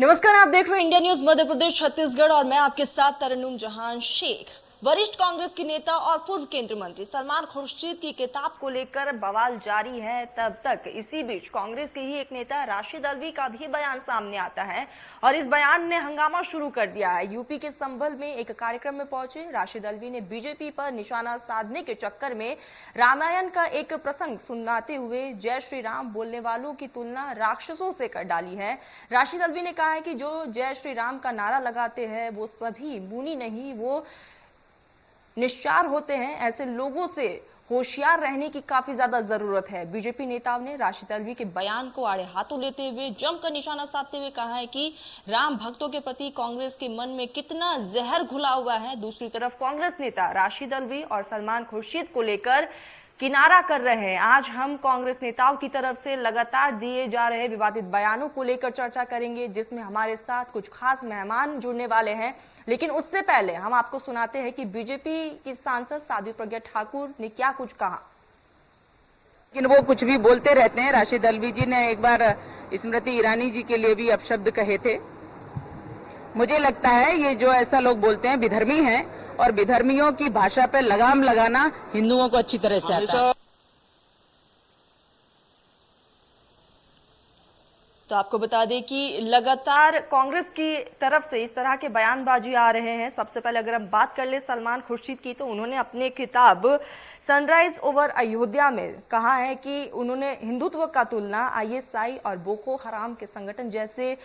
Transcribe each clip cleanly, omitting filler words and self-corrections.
नमस्कार, आप देख रहे हैं इंडिया न्यूज मध्य प्रदेश छत्तीसगढ़ और मैं आपके साथ तरन्नुम जहां शेख। वरिष्ठ कांग्रेस के नेता और पूर्व केंद्रीय मंत्री सलमान खुर्शीद की किताब को लेकर बवाल जारी है। तब तक इसी बीच कांग्रेस के ही एक नेता राशिद अल्वी का भी बयान सामने आता है और इस बयान ने हंगामा शुरू कर दिया है। यूपी के संभल में एक कार्यक्रम में पहुंचे राशिद अल्वी ने बीजेपी पर निशाना साधने के चक्कर में रामायण का एक प्रसंग सुनाते हुए जय श्री राम बोलने वालों की तुलना राक्षसों से कर डाली है। राशिद अल्वी ने कहा है कि जो जय श्री राम का नारा लगाते हैं वो सभी मुनि नहीं, वो निश्चार होते हैं। ऐसे लोगों से होशियार रहने की काफी ज्यादा जरूरत है। बीजेपी नेताओं ने राशिद अल्वी के बयान को आड़े हाथों लेते हुए जमकर निशाना साधते हुए कहा है कि राम भक्तों के प्रति कांग्रेस के मन में कितना जहर घुला हुआ है। दूसरी तरफ कांग्रेस नेता राशिद अल्वी और सलमान खुर्शीद को लेकर किनारा कर रहे हैं। आज हम कांग्रेस नेताओं की तरफ से लगातार दिए जा रहे विवादित बयानों को लेकर चर्चा करेंगे, जिसमें हमारे साथ कुछ खास मेहमान जुड़ने वाले हैं। लेकिन उससे पहले हम आपको सुनाते हैं कि बीजेपी की सांसद साध्वी प्रज्ञा ठाकुर ने क्या कुछ कहा। लेकिन वो कुछ भी बोलते रहते हैं। राशिद अल्वी जी ने एक बार स्मृति ईरानी जी के लिए भी अपशब्द कहे थे। मुझे लगता है ये जो ऐसा लोग बोलते हैं विधर्मी हैं और विधर्मियों की भाषा पे लगाम लगाना हिंदुओं को अच्छी तरह से आता है। तो आपको बता दें कि लगातार कांग्रेस की तरफ से इस तरह के बयानबाजी आ रहे हैं। सबसे पहले अगर हम बात कर ले सलमान खुर्शीद की, तो उन्होंने अपने किताब सनराइज ओवर अयोध्या में कहा है कि उन्होंने हिंदुत्व का तुलना आईएसआई और बोको हराम के संगठन जैसे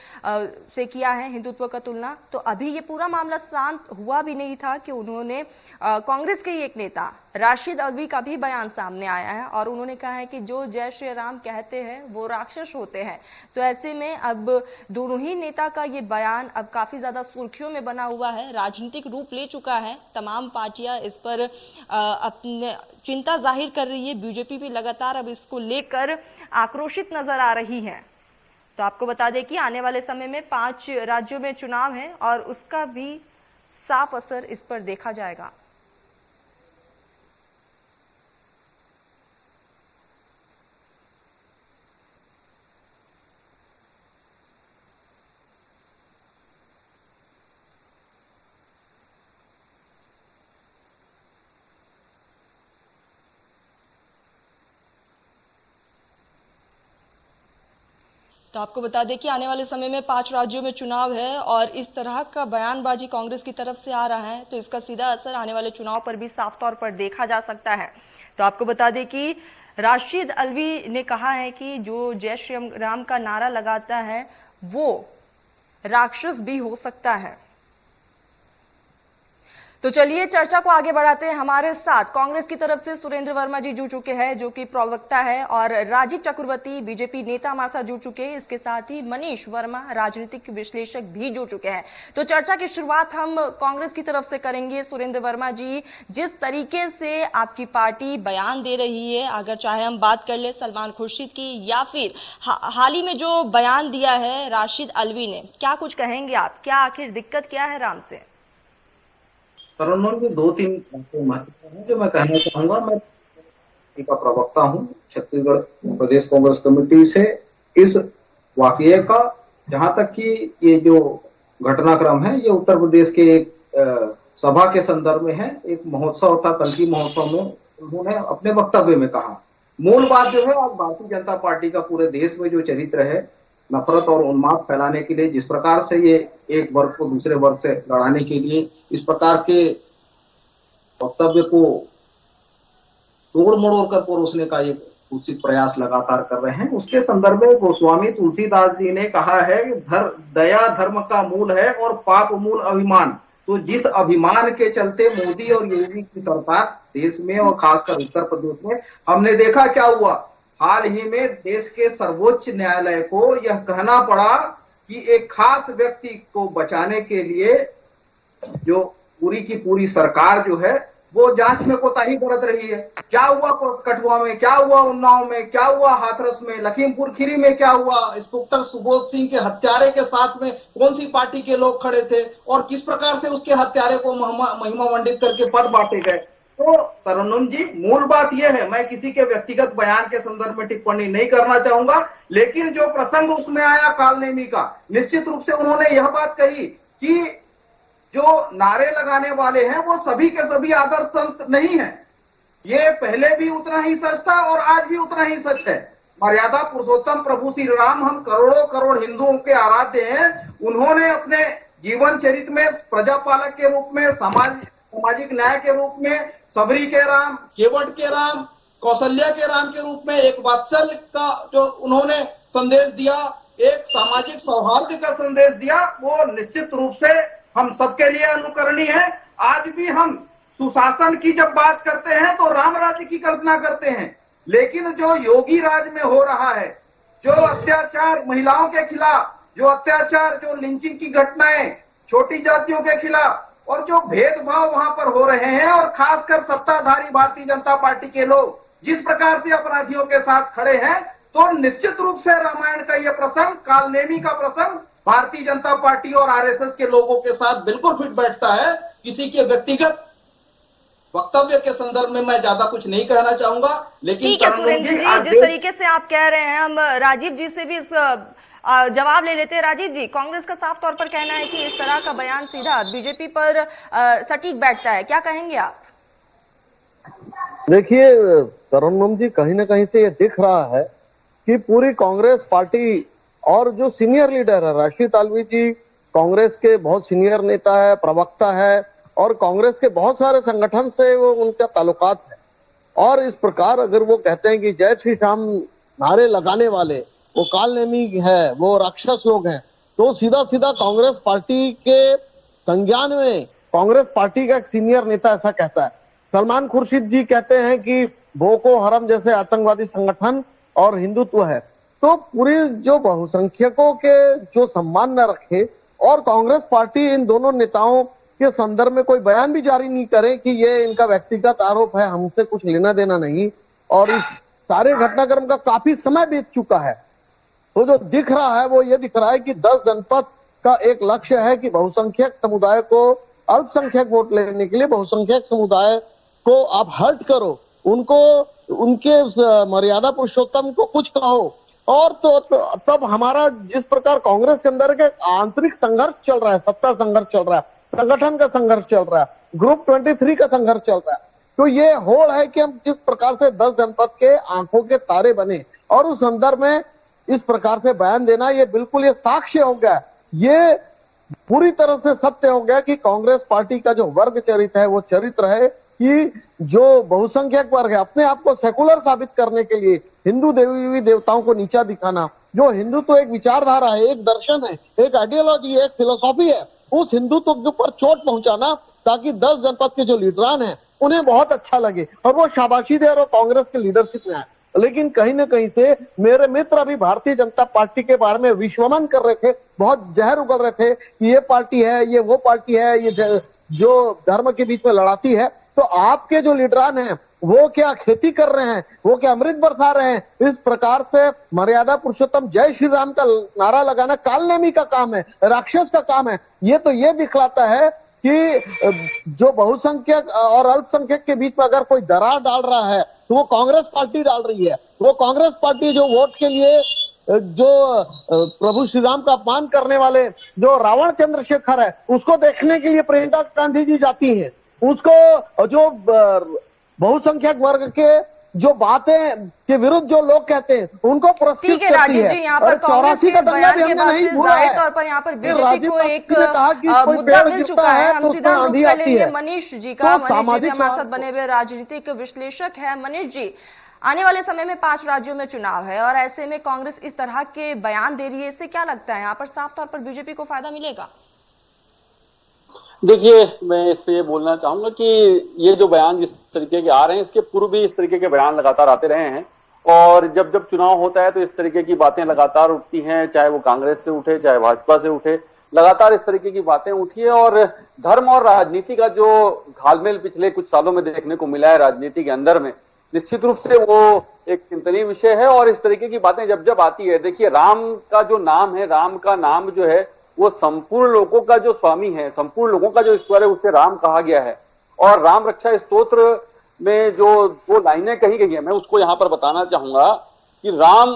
से किया है। हिंदुत्व का तुलना, तो अभी ये पूरा मामला शांत हुआ भी नहीं था कि उन्होंने कांग्रेस के ही एक नेता राशिद अल्वी का भी बयान सामने आया है और उन्होंने कहा है कि जो जय श्री राम कहते हैं वो राक्षस होते हैं। तो ऐसे में अब दोनों ही नेता का ये बयान अब काफी ज्यादा सुर्खियों में बना हुआ है, राजनीतिक रूप ले चुका है। तमाम पार्टियां इस पर अपने चिंता जाहिर कर रही है। बीजेपी भी लगातार अब इसको लेकर आक्रोशित नजर आ रही है। तो आपको बता दें कि आने वाले समय में 5 राज्यों में चुनाव है और उसका भी साफ असर इस पर देखा जाएगा। तो आपको बता दें कि आने वाले समय में 5 राज्यों में चुनाव है और इस तरह का बयानबाजी कांग्रेस की तरफ से आ रहा है, तो इसका सीधा असर आने वाले चुनाव पर भी साफ तौर पर देखा जा सकता है। तो आपको बता दें कि राशिद अल्वी ने कहा है कि जो जय श्री राम का नारा लगाता है वो राक्षस भी हो सकता है। तो चलिए चर्चा को आगे बढ़ाते हैं। हमारे साथ कांग्रेस की तरफ से सुरेंद्र वर्मा जी जुड़ चुके हैं, जो कि प्रवक्ता है, और राजीव चक्रवर्ती बीजेपी नेता हमारे साथ जुड़ चुके हैं। इसके साथ ही मनीष वर्मा राजनीतिक विश्लेषक भी जुड़ चुके हैं। तो चर्चा की शुरुआत हम कांग्रेस की तरफ से करेंगे। सुरेंद्र वर्मा जी, जिस तरीके से आपकी पार्टी बयान दे रही है, अगर चाहे हम बात कर ले सलमान खुर्शीद की या फिर हाल ही में जो बयान दिया है राशिद अल्वी ने, क्या कुछ कहेंगे आप? क्या आखिर दिक्कत क्या है राम से? तरन्नुम की 2-3 बातें महत्वपूर्ण हैं जो मैं कहना चाहूंगा। मैं का प्रवक्ता हूं छत्तीसगढ़ प्रदेश कांग्रेस कमेटी से। इस वाकये का, जहां तक कि ये जो घटनाक्रम है, ये उत्तर प्रदेश के एक सभा के संदर्भ में है। एक महोत्सव था, कल्की महोत्सव में उन्होंने अपने वक्तव्य में कहा। मूल बात जो है, आज भारतीय जनता पार्टी का पूरे देश में जो चरित्र है, नफरत और उन्माद फैलाने के लिए जिस प्रकार से ये एक वर्ग को दूसरे वर्ग से लड़ाने के लिए इस प्रकार के वक्तव्य को तोड़ मड़ोड़ कर परोसने का ये कुत्सित प्रयास लगातार कर रहे हैं, उसके संदर्भ में गोस्वामी तुलसीदास जी ने कहा है कि दया धर्म का मूल है और पाप मूल अभिमान। तो जिस अभिमान के चलते मोदी और योगी की सरकार देश में और खासकर उत्तर प्रदेश में, हमने देखा क्या हुआ। हाल ही में देश के सर्वोच्च न्यायालय को यह कहना पड़ा कि एक खास व्यक्ति को बचाने के लिए जो पूरी की पूरी सरकार जो है वो जांच में कोताही बरत रही है। क्या हुआ कठुआ में, क्या हुआ उन्नाव में, क्या हुआ हाथरस में, लखीमपुर खीरी में क्या हुआ, इंस्पेक्टर सुबोध सिंह के हत्यारे के साथ में कौन सी पार्टी के लोग खड़े थे और किस प्रकार से उसके हत्यारे को महिमा मंडित करके पद बांटे गए। तो तरन्नुम जी, मूल बात यह है, मैं किसी के व्यक्तिगत बयान के संदर्भ में टिप्पणी नहीं करना चाहूंगा, लेकिन जो प्रसंग उसमें आया कालनेमी का, निश्चित रूप से उन्होंने यह बात कही कि जो नारे लगाने वाले हैं वो सभी के सभी आदर्श संत नहीं है। ये पहले भी उतना ही सच था और आज भी उतना ही सच है। मर्यादा पुरुषोत्तम प्रभु श्री राम हम करोड़ों करोड़ हिंदुओं के आराध्य हैं। उन्होंने अपने जीवन चरित्र में प्रजापालक के रूप में, सामाजिक न्याय के रूप में, सबरी के राम, केवट के राम, कौशल्या के राम के रूप में एक वात्सल्य का जो उन्होंने संदेश दिया, एक सामाजिक सौहार्द का संदेश दिया, वो निश्चित रूप से हम सबके लिए अनुकरणीय है। आज भी हम सुशासन की जब बात करते हैं तो राम राज्य की कल्पना करते हैं, लेकिन जो योगी राज में हो रहा है, जो अत्याचार महिलाओं के खिलाफ, जो अत्याचार, जो लिंचिंग की घटनाएं छोटी जातियों के खिलाफ और जो भेदभाव वहां पर हो रहे हैं, और खासकर सत्ताधारी भारतीय जनता पार्टी के लोग जिस प्रकार से अपराधियों के साथ खड़े हैं, तो निश्चित रूप से रामायण का यह प्रसंग, कालनेमी का प्रसंग भारतीय जनता पार्टी और आरएसएस के लोगों के साथ बिल्कुल फिट बैठता है। किसी के व्यक्तिगत वक्तव्य के संदर्भ में मैं ज्यादा कुछ नहीं कहना चाहूंगा, लेकिन ठीक है सुरेंद्र जी, जिस तरीके से आप कह रहे हैं, हम राजीव जी से भी इस जवाब ले लेते हैं। राजीव जी, कांग्रेस का साफ तौर पर कहना है कि इस तरह का बयान सीधा बीजेपी पर सटीक बैठता है, क्या कहेंगे आप? देखिए तरन्नुम जी, कहीं ना कहीं से ये दिख रहा है कि पूरी कांग्रेस पार्टी और जो सीनियर लीडर है राशिद अल्वी जी, कांग्रेस के बहुत सीनियर नेता है, प्रवक्ता है, और कांग्रेस के बहुत सारे संगठन से वो उनका ताल्लुकात है। और इस प्रकार अगर वो कहते हैं कि जय श्री राम नारे लगाने वाले वो कालनेमी है, वो राक्षस लोग हैं, तो सीधा सीधा कांग्रेस पार्टी के संज्ञान में कांग्रेस पार्टी का एक सीनियर नेता ऐसा कहता है। सलमान खुर्शीद जी कहते हैं कि बोको हरम जैसे आतंकवादी संगठन और हिंदुत्व है। तो पूरी जो बहुसंख्यकों के जो सम्मान न रखे और कांग्रेस पार्टी इन दोनों नेताओं के संदर्भ में कोई बयान भी जारी नहीं करे कि ये इनका व्यक्तिगत आरोप है, हमसे कुछ लेना देना नहीं, और इस सारे घटनाक्रम का काफी समय बीत चुका है। तो जो दिख रहा है वो ये दिख रहा है कि 10 जनपद का एक लक्ष्य है कि बहुसंख्यक समुदाय को अल्पसंख्यक वोट लेने के लिए बहुसंख्यक समुदाय को आप हर्ट करो, उनको उनके मर्यादा पुरुषोत्तम को कुछ कहो। और तो तब हमारा जिस प्रकार कांग्रेस के अंदर के आंतरिक संघर्ष चल रहा है, सत्ता संघर्ष चल रहा है, संगठन का संघर्ष चल रहा है, ग्रुप 23 का संघर्ष चल रहा है, तो ये होड़ है कि हम किस प्रकार से 10 जनपद के आंखों के तारे बने और उस संदर्भ में इस प्रकार से बयान देना, ये बिल्कुल ये साक्ष्य हो गया, ये पूरी तरह से सत्य हो गया कि कांग्रेस पार्टी का जो वर्ग चरित्र है वो चरित्र है कि जो बहुसंख्यक वर्ग है अपने आप को सेकुलर साबित करने के लिए हिंदू देवी देवताओं को नीचा दिखाना, जो हिंदुत्व एक विचारधारा है, एक दर्शन है, एक आइडियोलॉजी है, एक फिलोसॉफी है, उस हिंदुत्व के ऊपर चोट पहुंचाना ताकि 10 जनपद के जो लीडरान हैं उन्हें बहुत अच्छा लगे और वो शाबाशी दे और कांग्रेस के लीडरशिप में आए। लेकिन कहीं ना कहीं से मेरे मित्र अभी भारतीय जनता पार्टी के बारे में विश्वमन कर रहे थे, बहुत जहर उगल रहे थे कि ये पार्टी है, ये वो पार्टी है, ये जो धर्म के बीच में लड़ाती है। तो आपके जो लीडरान हैं वो क्या खेती कर रहे हैं, वो क्या अमृत बरसा रहे हैं? इस प्रकार से मर्यादा पुरुषोत्तम जय श्री राम का नारा लगाना कालनेमी का काम है, राक्षस का काम है। ये तो ये दिखलाता है कि जो बहुसंख्यक और अल्पसंख्यक के बीच में अगर कोई दरार डाल रहा है तो वो कांग्रेस पार्टी डाल रही है। वो कांग्रेस पार्टी जो वोट के लिए जो प्रभु श्री राम का अपमान करने वाले जो रावण चंद्रशेखर है उसको देखने के लिए प्रियंका गांधी जी जाती हैं, उसको जो बहुसंख्यक वर्ग के जो बातें के विरुद्ध जो लोग कहते हैं उनको पुरस्कृत करती है। यहाँ पर कांग्रेस के बयान के बाद से जाहिर तौर पर यहाँ पर बीजेपी को एक मुद्दा मिल चुका है। हम सीधा रुख कर लेंगे मनीष जी का। मनीष जी हमारे साथ बने हुए राजनीतिक विश्लेषक है। मनीष जी, आने वाले समय में 5 राज्यों में चुनाव है और ऐसे में कांग्रेस इस तरह के बयान दे रही है, इससे क्या लगता है यहाँ पर साफ तौर पर बीजेपी को फायदा मिलेगा? देखिए, मैं इस पे ये बोलना चाहूंगा कि ये जो बयान जिस तरीके के आ रहे हैं, इसके पूर्व भी इस तरीके के बयान लगातार आते रहे हैं और जब जब चुनाव होता है तो इस तरीके की बातें लगातार उठती हैं, चाहे वो कांग्रेस से उठे चाहे भाजपा से उठे, लगातार इस तरीके की बातें उठी है। और धर्म और राजनीति का जो घालमेल पिछले कुछ सालों में देखने को मिला है राजनीति के अंदर में, निश्चित रूप से वो एक चिंतनीय विषय है। और इस तरीके की बातें जब जब आती है, देखिए राम का जो नाम है, राम का नाम जो है वो संपूर्ण लोगों का जो स्वामी है, संपूर्ण लोगों का जो ईश्वर है, उसे राम कहा गया है। और राम रक्षा स्तोत्र में जो दो लाइनें कही गई है, मैं उसको यहाँ पर बताना चाहूंगा कि राम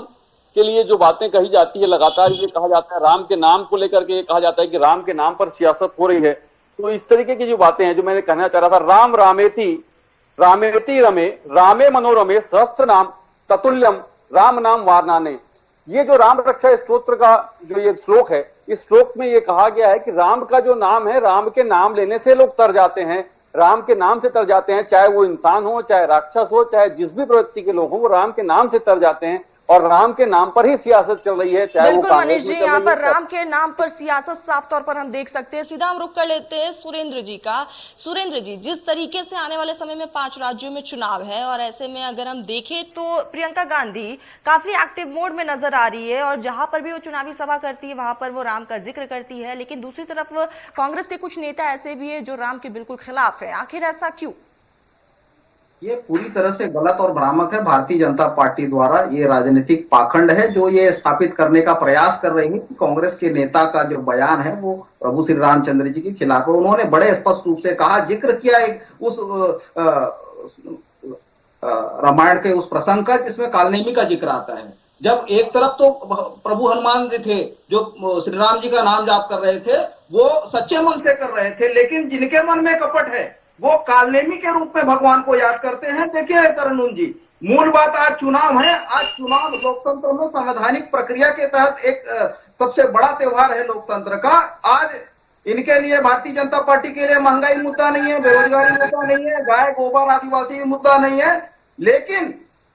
के लिए जो बातें कही जाती है, लगातार ये कहा जाता है राम के नाम को लेकर के, कहा जाता है कि राम के नाम पर सियासत हो रही है। तो इस तरीके की जो बातें हैं, जो मैंने कहना चाह रहा था, राम रामेति रामेति रमे रामे मनोरमे सहस्त्र नाम ततुल्यम राम नाम वारनाने। ये जो राम रक्षा स्तोत्र का जो ये श्लोक है, इस श्लोक में ये कहा गया है कि राम का जो नाम है, राम के नाम लेने से लोग तर जाते हैं, राम के नाम से तर जाते हैं, चाहे वो इंसान हो, चाहे राक्षस हो, चाहे जिस भी प्रवृत्ति के लोग हो, वो राम के नाम से तर जाते हैं और राम के नाम पर ही सियासत चल रही है। चाहे बिल्कुल वो मनीष जी, यहाँ पर है। राम के नाम पर सियासत साफ तौर पर हम देख सकते हैं। सीधा हम रुख कर लेते हैं सुरेंद्र जी का। सुरेंद्र जी, जिस तरीके से आने वाले समय में 5 राज्यों में चुनाव है और ऐसे में अगर हम देखें तो प्रियंका गांधी काफी एक्टिव मोड में नजर आ रही है और जहां पर भी वो चुनावी सभा करती है वहां पर वो राम का जिक्र करती है, लेकिन दूसरी तरफ कांग्रेस के कुछ नेता ऐसे भी है जो राम के बिल्कुल खिलाफ है। आखिर ऐसा क्यों? ये पूरी तरह से गलत और भ्रामक है। भारतीय जनता पार्टी द्वारा ये राजनीतिक पाखंड है जो ये स्थापित करने का प्रयास कर रही है कि कांग्रेस के नेता का जो बयान है वो प्रभु श्री रामचंद्र जी के खिलाफ है। उन्होंने बड़े स्पष्ट रूप से कहा, जिक्र किया एक उस रामायण के उस प्रसंग का जिसमें कालनेमी का जिक्र आता है। जब एक तरफ तो प्रभु हनुमान जी थे जो श्री राम जी का नाम जाप कर रहे थे, वो सच्चे मन से कर रहे थे, लेकिन जिनके मन में कपट है वो कालनेमी के रूप में भगवान को याद करते हैं। देखिए तरन्नुम जी, मूल बात आज चुनाव है। आज चुनाव लोकतंत्र में संवैधानिक प्रक्रिया के तहत एक सबसे बड़ा त्योहार है लोकतंत्र का। आज इनके लिए, भारतीय जनता पार्टी के लिए महंगाई मुद्दा नहीं है, बेरोजगारी मुद्दा नहीं है, गाय गोबर आदिवासी मुद्दा नहीं है, लेकिन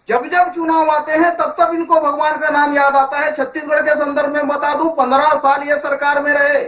जब जब चुनाव आते हैं तब तब इनको भगवान का नाम याद आता है। छत्तीसगढ़ के संदर्भ में बता दूं, 15 साल ये सरकार में रहे,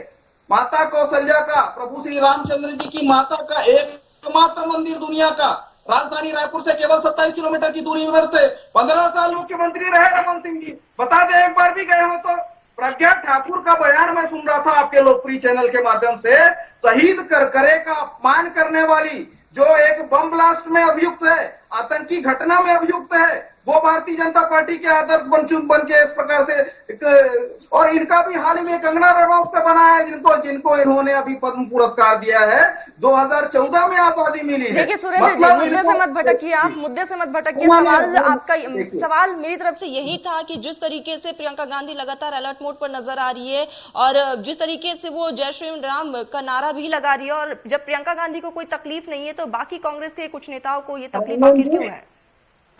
माता कौशल्या का, प्रभु श्री रामचंद्र जी की माता का एकमात्र मंदिर दुनिया का राजधानी रायपुर से केवल 27 किलोमीटर की दूरी पर थे। 15 साल मुख्यमंत्री रहे रमन सिंह जी। बता दे, एक बार भी गए हो तो? प्रज्ञा ठाकुर का बयान मैं सुन रहा था आपके लोकप्रिय चैनल के माध्यम से, शहीद करकरे का अपमान करने वाली जो एक बम ब्लास्ट में अभियुक्त है, आतंकी घटना में अभियुक्त है, वो भारतीय जनता पार्टी के आदर्श बन के इस प्रकार से। और इनका भी हाल ही में कंगना रनौत पे बना है, जिनको इन्होंने अभी पद्म पुरस्कार दिया है। 2014 में आजादी मिली है। देखिए सुरेंद्र जी, मुद्दे से मत भटकिए आप, मुद्दे से मत भटकिए। सवाल आपका, सवाल मेरी तरफ से यही था कि जिस तरीके से प्रियंका गांधी लगातार अलर्ट मोड पर नजर आ रही है और जिस तरीके से वो जय श्री राम का नारा भी लगा रही है, और जब प्रियंका गांधी को कोई तकलीफ नहीं है तो बाकी कांग्रेस के कुछ नेताओं को ये तकलीफ आखिर क्यों है?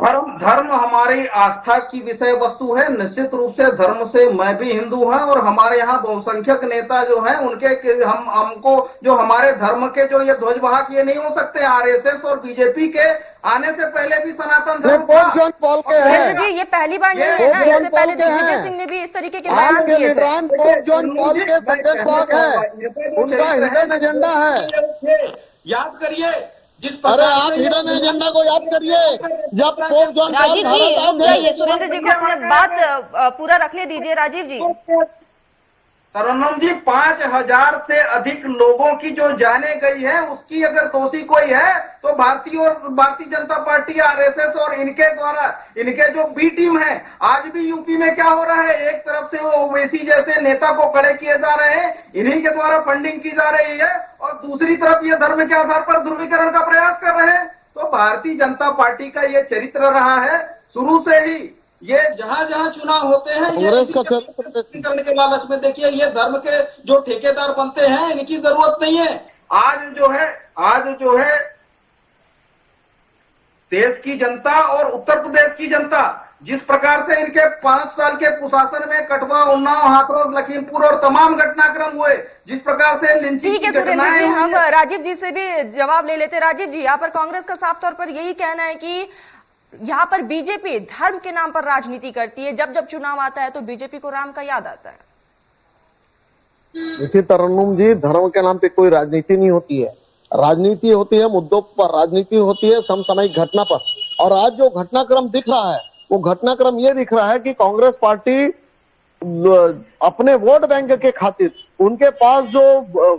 धर्म हमारी आस्था की विषय वस्तु है। निश्चित रूप से धर्म से मैं भी हिंदू हूं और हमारे यहाँ बहुसंख्यक नेता जो हैं उनके हमको जो हमारे धर्म के जो ये ध्वजवाहक ये नहीं हो सकते। आरएसएस और बीजेपी के आने से पहले भी सनातन धर्म था। जी ये पहली बार नहीं है ना, इससे पहले दिग्विजय सिंह ने भी इस तरीके के बयान दिए थे। उनका हिडन एजेंडा है, याद करिए। अरे आप हिडन एजेंडा को याद करिए। जब पोप जॉन राजीव जी रुक जाइए, सुरेंद्र जी को अपने बात पूरा रखने दीजिए। राजीव जी, तरन्नुम जी, 5000 से अधिक लोगों की जो जाने गई है, उसकी अगर दोषी कोई है तो भारतीय जनता पार्टी, आरएसएस और इनके द्वारा, इनके जो बी टीम है। आज भी यूपी में क्या हो रहा है, एक तरफ से वो ओवैसी जैसे नेता को खड़े किए जा रहे हैं, इन्हीं के द्वारा फंडिंग की जा रही है, और दूसरी तरफ ये धर्म के आधार पर ध्रुवीकरण का प्रयास कर रहे हैं। तो भारतीय जनता पार्टी का ये चरित्र रहा है शुरू से ही। ये जहां जहां चुनाव होते हैं ये करने के लालच में, देखिए ये धर्म के जो ठेकेदार बनते हैं, इनकी जरूरत नहीं है। आज जो है देश की जनता और उत्तर प्रदेश की जनता जिस प्रकार से इनके 5 साल के कुशासन में कटवा, उन्नाव, हाथरस, लखीमपुर और तमाम घटनाक्रम हुए, जिस प्रकार से लिंचिंग की घटनाएं, हम राजीव जी से भी जवाब ले लेते। राजीव जी, यहाँ पर कांग्रेस का साफ तौर पर यही कहना है कि यहाँ पर बीजेपी धर्म के नाम पर राजनीति करती है, जब जब चुनाव आता है तो बीजेपी को राम का याद आता है। देखिए तरन्नुम जी, धर्म के नाम पे कोई राजनीति नहीं होती है। राजनीति होती है मुद्दों पर, राजनीति होती है समसामयिक घटना पर। और आज जो घटनाक्रम दिख रहा है वो घटनाक्रम ये दिख रहा है कि कांग्रेस पार्टी अपने वोट बैंक के खातिर, उनके पास जो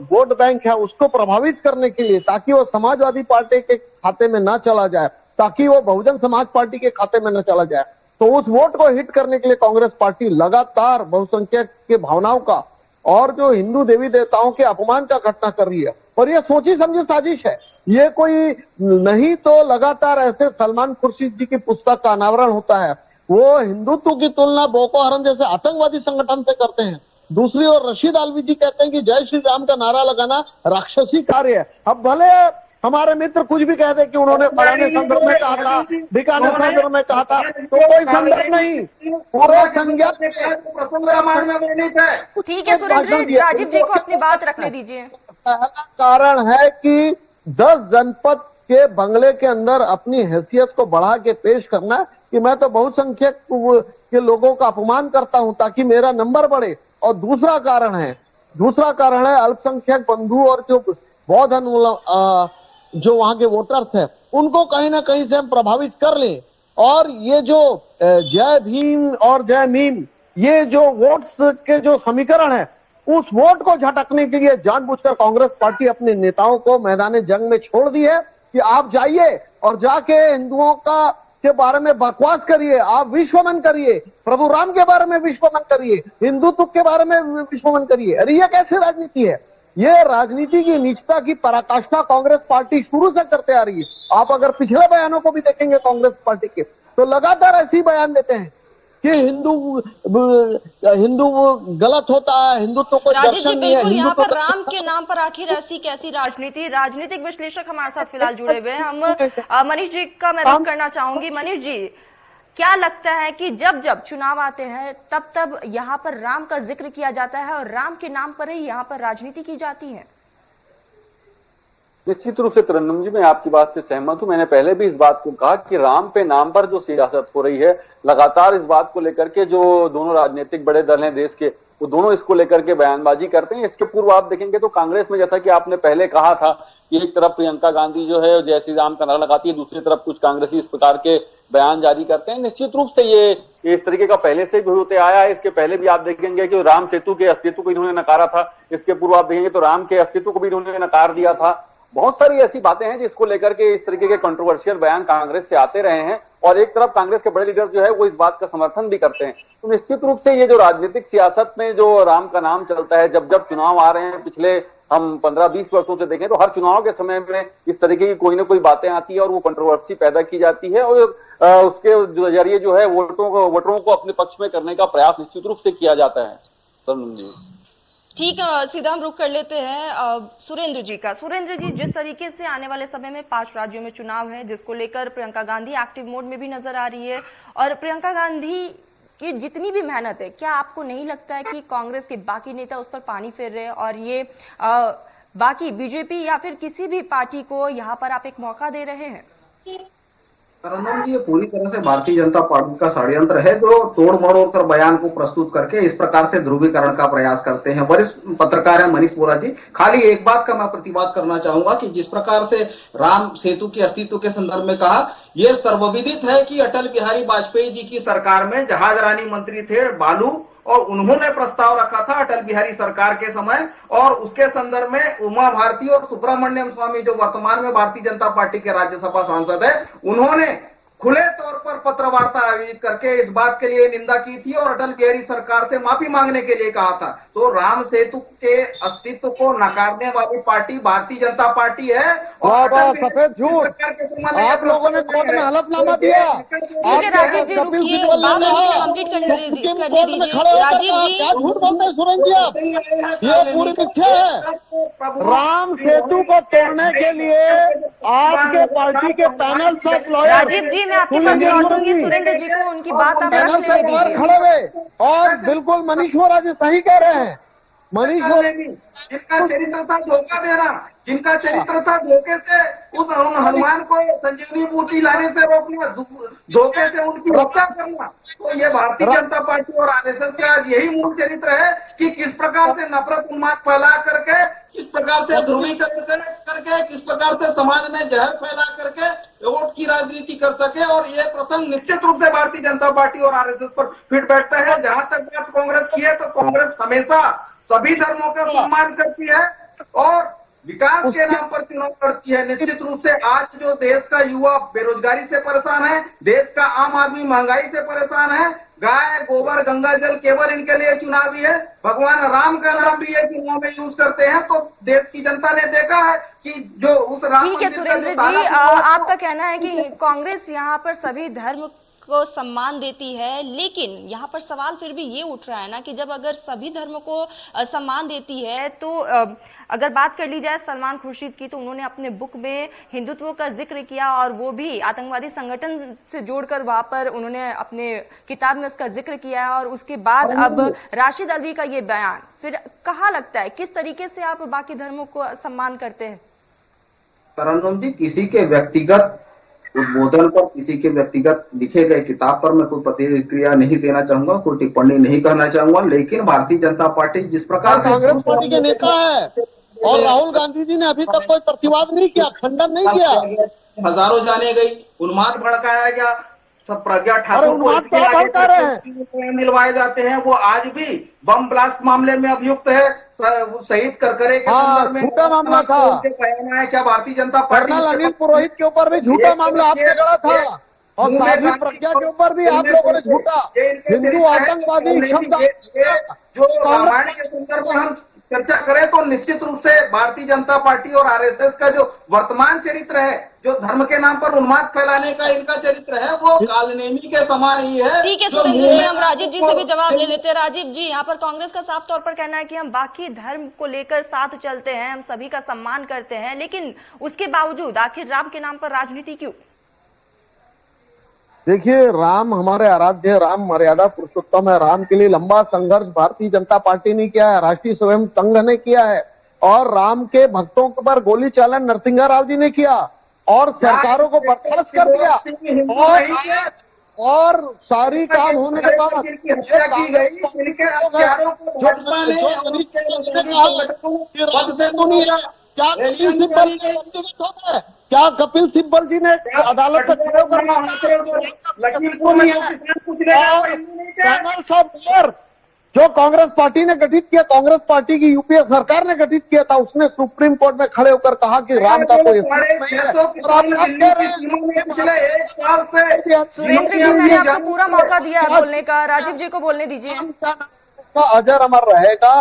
वोट बैंक है उसको प्रभावित करने के लिए, ताकि वो समाजवादी पार्टी के खाते में ना चला जाए, ताकि वो बहुजन समाज पार्टी के खाते में न चला जाए, तो उस वोट को हिट करने के लिए कांग्रेस पार्टी लगातार बहुसंख्यक के भावनाओं का और जो हिंदू देवी देवताओं के अपमान का घटना कर रही है। और ये सोची समझी साजिश है। ये कोई नहीं तो लगातार ऐसे सलमान खुर्शीद जी की पुस्तक का अनावरण होता है, वो हिंदुत्व की तुलना बोको हराम जैसे आतंकवादी संगठन से करते हैं। दूसरी ओर रशीद आलवी जी कहते हैं कि जय श्री राम का नारा लगाना राक्षसी कार्य है। अब भले हमारे मित्र कुछ भी कहते कि उन्होंने फलाने संदर्भ में कहा था, ढिकाने संदर्भ में कहा था, तो कोई संदर्भ नहीं, पूरे संज्ञा ठीक है सुरेंद्र जी, राजीव जी को अपनी बात रखने दीजिए। पहला कारण है कि 10 जनपद के बंगले के अंदर अपनी हैसियत को बढ़ा के पेश करना कि मैं तो बहुसंख्यक के लोगों का अपमान करता हूं ताकि मेरा नंबर बढ़े। और दूसरा कारण है अल्पसंख्यक बंधु और जो बौद्ध जो वहां के वोटर्स हैं उनको कहीं ना कहीं से हम प्रभावित कर लें। और ये जो जय भीम और जय मीम, ये जो वोट्स के जो समीकरण है, उस वोट को झटकने के लिए जानबूझकर कांग्रेस पार्टी अपने नेताओं को मैदान जंग में छोड़ दी है कि आप जाइए और जाके हिंदुओं के बारे में बकवास करिए, आप विश्वमन करिए, प्रभु राम के बारे में विश्वमन करिए, हिंदुत्व के बारे में विश्वमन करिए। अरे ये कैसे राजनीति है? ये राजनीति की नीचता की पराकाष्ठा कांग्रेस पार्टी शुरू से करते आ रही है। आप अगर पिछले बयानों को भी देखेंगे कांग्रेस पार्टी के, तो लगातार ऐसे ही बयान देते हैं कि हिंदू गलत होता है, हिंदुत्व को दर्शन नहीं है। यहाँ पर राम के नाम पर आखिर ऐसी कैसी राजनीति? राजनीतिक विश्लेषक हमारे साथ फिलहाल जुड़े हुए हैं। हम मनीष जी का मैं रुख करना चाहूंगी। मनीष जी, क्या लगता है कि जब जब चुनाव आते हैं तब तब यहाँ पर राम का जिक्र किया जाता है और राम के नाम पर ही यहाँ पर राजनीति की जाती है? निश्चित रूप से तरन्नुम जी, मैं आपकी बात से सहमत हूं। मैंने पहले भी इस बात को कहा कि राम पे नाम पर जो सियासत हो रही है, लगातार इस बात को लेकर के जो दोनों राजनीतिक बड़े दल हैं देश के, वो दोनों इसको लेकर के बयानबाजी करते हैं। इसके पूर्व आप देखेंगे तो कांग्रेस में, जैसा कि आपने पहले कहा था कि एक तरफ प्रियंका गांधी जो है जय श्री राम का नारा लगाती है, दूसरी तरफ कुछ कांग्रेसी इस प्रकार के बयान जारी करते हैं। निश्चित रूप से ये इस तरीके का पहले से भी होते आया है। इसके पहले भी आप देखेंगे कि राम सेतु के अस्तित्व को इन्होंने नकारा था। इसके पूर्व आप देखेंगे तो राम के अस्तित्व को भी इन्होंने नकार दिया था। बहुत सारी ऐसी बातें हैं जिसको लेकर के इस तरीके के कंट्रोवर्शियल बयान कांग्रेस से आते रहे हैं, और एक तरफ कांग्रेस के बड़े लीडर जो है वो इस बात का समर्थन भी करते हैं। तो निश्चित रूप से ये जो राजनीतिक सियासत में जो राम का नाम चलता है, जब जब चुनाव आ रहे हैं, पिछले हम 15-20 वर्षों से देखें तो हर चुनाव के समय में इस तरीके की कोई ना कोई बातें आती है और वो कंट्रोवर्सी पैदा की जाती है, और उसके जरिए जो है वोटरों को अपने पक्ष में करने का प्रयास निश्चित रूप से किया जाता है। तरन्नुम जी, ठीक है, सीधा हम रुख कर लेते हैं सुरेंद्र जी का। सुरेंद्र जी, जिस तरीके से आने वाले समय में 5 राज्यों में चुनाव है, जिसको लेकर प्रियंका गांधी एक्टिव मोड में भी नजर आ रही है, और प्रियंका गांधी की जितनी भी मेहनत है, क्या आपको नहीं लगता है कि कांग्रेस के बाकी नेता उस पर पानी फेर रहे हैं और ये बाकी बीजेपी या फिर किसी भी पार्टी को यहाँ पर आप एक मौका दे रहे हैं? तरन्नुम जी, ये पूरी तरह से भारतीय जनता पार्टी का षड्यंत्र है, जो तोड़ मरोड़ कर बयान को प्रस्तुत करके इस प्रकार से ध्रुवीकरण का प्रयास करते हैं। वरिष्ठ पत्रकार है मनीष बोरा जी, खाली एक बात का मैं प्रतिवाद करना चाहूंगा कि जिस प्रकार से राम सेतु के अस्तित्व के संदर्भ में कहा, यह सर्वविदित है कि अटल बिहारी वाजपेयी जी की सरकार में जहाज रानी मंत्री थे बालू, और उन्होंने प्रस्ताव रखा था अटल बिहारी सरकार के समय, और उसके संदर्भ में उमा भारती और सुब्रमण्यम स्वामी जो वर्तमान में भारतीय जनता पार्टी के राज्यसभा सांसद है, उन्होंने खुले तौर पर पत्र वार्ता आयोजित करके इस बात के लिए निंदा की थी और अटल बिहारी सरकार से माफी मांगने के लिए कहा था। तो राम सेतु के अस्तित्व को नकारने वाली पार्टी भारतीय जनता पार्टी है। और सफेद झूठ आप लोगों ने कोर्ट में हलफनामा दिया। राजीव जी रुकिए, बात कंप्लीट करने दीजिए। राजीव जी, क्या झूठ बोलते हैं सुरेंद्र जी आप? ये पूरी मिथ्या है। राम सेतु को तोड़ने के लिए आपके पार्टी के पैनल ऑफ लॉयर, राजीव जी मैं आपके पास लौटूंगी, सुरेंद्र जी को उनकी बात आप रख लेने दीजिए। खड़े हुए और बिल्कुल मनीष बोरा जी सही कह रहे हैं। मनीष बोरा जिनका चरित्र था धोखा देना, जिनका चरित्र था धोखे से उन हनुमान को संजीवनी बूटी लाने से रोकना, धोखे से उनकी हत्या करना, तो ये भारतीय जनता पार्टी और आरएसएस का आज यही मूल चरित्र है कि किस प्रकार से नफरत उन्माद फैला करके, किस प्रकार से ध्रुवीकरण करके, किस प्रकार से समाज में जहर फैला करके वोट की राजनीति कर सके। और ये प्रसंग निश्चित रूप से भारतीय जनता पार्टी और आरएसएस पर फिट बैठता है। जहां तक बात कांग्रेस की है, तो कांग्रेस हमेशा सभी धर्मों का सम्मान करती है और विकास के नाम पर चुनाव लड़ती है। निश्चित रूप से आज जो देश का युवा बेरोजगारी से परेशान है, देश का आम आदमी महंगाई से परेशान है, गाय गोबर गंगा जल केवल इनके लिए चुनावी है, भगवान राम का नाम भी ये चुनाव में यूज करते हैं। तो देश की जनता ने देखा है कि जो उस राम ठीक है मंदिर का सुरेंद्र जो ताला जी, खुला है, आपका कहना है कि कांग्रेस यहाँ पर सभी धर्म को सम्मान देती है, लेकिन यहाँ पर सवाल फिर भी ये उठ रहा है ना कि जब अगर सभी धर्म को सम्मान देती है तो अगर बात कर ली जाए सलमान खुर्शीद की, तो उन्होंने अपने बुक में हिंदुत्व का जिक्र किया और वो भी आतंकवादी संगठन से जोड़कर वहां पर उन्होंने अपने किताब में उसका जिक्र किया है। और उसके बाद अब राशिद अल्वी का ये बयान, फिर कहाँ लगता है किस तरीके से आप बाकी धर्मों को सम्मान करते हैं? तरन्नुम जी, किसी के व्यक्तिगत उद्बोधन पर, किसी के व्यक्तिगत लिखे गए किताब पर मैं कोई प्रतिक्रिया नहीं देना चाहूंगा, कोई टिप्पणी नहीं करना चाहूंगा। लेकिन भारतीय जनता पार्टी जिस प्रकार से कांग्रेस पार्टी के नेता है और राहुल गांधी जी ने अभी तक कोई प्रतिवाद नहीं किया, खंडन नहीं किया। हजारों जाने गई, उन्माद भड़काया गया, सब प्रज्ञा ठाकुर को उन्माद इसके क्या आगे भड़का रहे हैं? दिलवाए जाते हैं। वो आज भी बम ब्लास्ट मामले में अभियुक्त है, शहीद करकरे के संदर्भ में झूठा मामला था। उनके बयान आए। क्या भारतीय जनता पार्टी कर्नल अनिल पुरोहित के ऊपर भी झूठा मामला आपने गढ़ा था और साध्वी प्रज्ञा के ऊपर भी आप लोगों ने झूठा हिंदू आतंकवादी शब्द जो रामायण के संदर्भ में हम चर्चा करें तो निश्चित रूप से भारतीय जनता पार्टी और आरएसएस का जो वर्तमान चरित्र है, जो धर्म के नाम पर उन्माद फैलाने का इनका चरित्र है, वो कालनेमी के समान ही है। ठीक है सुरेंद्र जी, हम राजीव जी से भी जवाब ले लेते हैं। राजीव जी, यहाँ पर कांग्रेस का साफ तौर पर कहना है कि हम बाकी धर्म को लेकर साथ चलते हैं, हम सभी का सम्मान करते हैं, लेकिन उसके बावजूद आखिर राम के नाम पर राजनीति क्यों? देखिए, राम हमारे आराध्य, राम मर्यादा पुरुषोत्तम है। राम के लिए लंबा संघर्ष भारतीय जनता पार्टी ने किया है, राष्ट्रीय स्वयं संघ ने किया है और राम के भक्तों पर गोली चालन नरसिंह राव जी ने किया और सरकारों को बर्खास्त कर दिया और सारी काम होने के बाद क्या कपिल सिब्बल जी ने अदालत में खड़े होकर जो कांग्रेस पार्टी ने गठित किया, कांग्रेस पार्टी की यूपीए सरकार ने गठित किया था, उसने सुप्रीम कोर्ट में खड़े होकर कहा कि राम का कोई सुरेंद्र जी, मैंने आपको पूरा मौका दिया है बोलने का, राजीव जी को बोलने दीजिए। का अजर अमर रहेगा।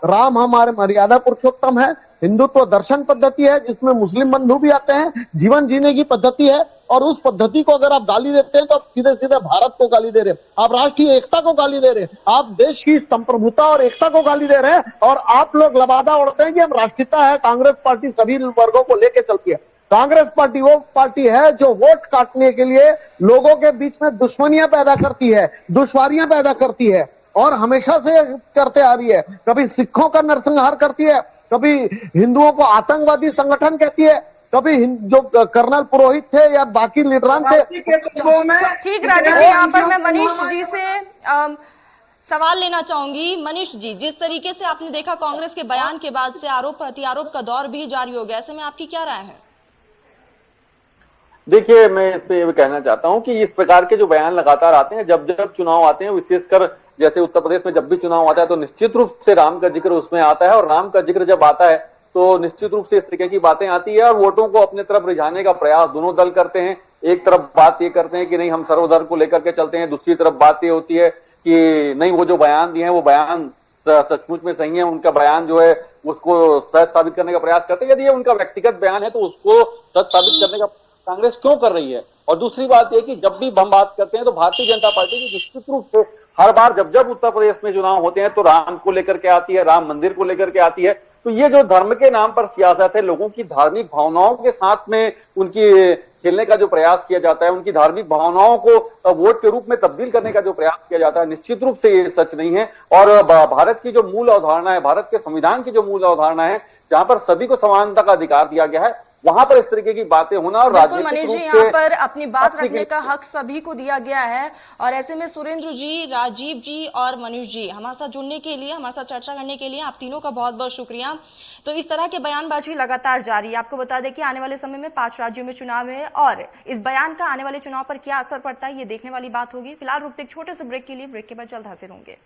राम हमारे मर्यादा पुरुषोत्तम है। हिंदुत्व दर्शन पद्धति है जिसमें मुस्लिम बंधु भी आते हैं, जीवन जीने की पद्धति है और उस पद्धति को अगर आप गाली देते हैं तो आप सीधे सीधे भारत को गाली दे रहे हैं, आप राष्ट्रीय एकता को गाली दे रहे हैं, आप देश की संप्रभुता और एकता को गाली दे रहे हैं और आप लोग लबादा उड़ते हैं कि हम राष्ट्रीयता है। कांग्रेस पार्टी सभी वर्गों को लेकर चलती है। कांग्रेस पार्टी वो पार्टी है जो वोट काटने के लिए लोगों के बीच में दुश्मनियां पैदा करती है, दुश्वारियां पैदा करती है और हमेशा से करते आ रही है। कभी सिखों का नरसंहार करती है, कभी हिंदुओं को आतंकवादी संगठन कहती है, कभी जो कर्नल पुरोहित थे या बाकी लीडरान थे। ठीक राजीव जी, यहाँ पर मैं मनीष जी से सवाल लेना चाहूंगी। मनीष जी, जिस तरीके से आपने देखा कांग्रेस के बयान के बाद से आरोप प्रत्यारोप का दौर भी जारी हो गया, ऐसे में आपकी क्या राय है? देखिए, मैं इस पे ये कहना चाहता हूं कि इस प्रकार के जो बयान लगातार आते हैं, जब जब चुनाव आते हैं, विशेषकर जैसे उत्तर प्रदेश में जब भी चुनाव आता है तो निश्चित रूप से राम का जिक्र उसमें आता है और राम का जिक्र जब आता है तो निश्चित रूप से इस तरीके की बातें आती है और वोटों को अपने तरफ रिझाने का प्रयास दोनों दल करते हैं। एक तरफ बात ये करते हैं कि नहीं हम सर्वधर्म को लेकर के चलते हैं, दूसरी तरफ बात ये होती है कि नहीं वो जो बयान दिए हैं वो बयान सचमुच में सही है, उनका बयान जो है उसको सच साबित करने का प्रयास करते हैं। यदि ये उनका व्यक्तिगत बयान है तो उसको सच साबित करने का कांग्रेस क्यों कर रही है? और दूसरी बात यह कि जब भी हम बात करते हैं तो भारतीय जनता पार्टी की निश्चित रूप से हर बार जब जब उत्तर प्रदेश में चुनाव होते हैं तो राम को लेकर के आती है, राम मंदिर को लेकर के आती है। तो ये जो धर्म के नाम पर सियासत है, लोगों की धार्मिक भावनाओं के साथ में उनकी खेलने का जो प्रयास किया जाता है, उनकी धार्मिक भावनाओं को वोट के रूप में तब्दील करने का जो प्रयास किया जाता है, निश्चित रूप से ये सच नहीं है। और भारत की जो मूल अवधारणा है, भारत के संविधान की जो मूल अवधारणा है, जहां पर सभी को समानता का अधिकार दिया गया है, वहां पर इस तरीके की बातें होना और बिल्कुल मनीष जी, यहाँ पर अपनी बात रखने का हक सभी को दिया गया है। और ऐसे में सुरेंद्र जी, राजीव जी और मनीष जी, हमारे साथ जुड़ने के लिए, हमारे साथ चर्चा करने के लिए आप तीनों का बहुत बहुत शुक्रिया। तो इस तरह के बयानबाजी लगातार जारी है। आपको बता दें कि आने वाले समय में 5 राज्यों में चुनाव है और इस बयान का आने वाले चुनाव पर क्या असर पड़ता है ये देखने वाली बात होगी। फिलहाल रुकते एक छोटे से ब्रेक के लिए, ब्रेक के बाद जल्द हाजिर होंगे।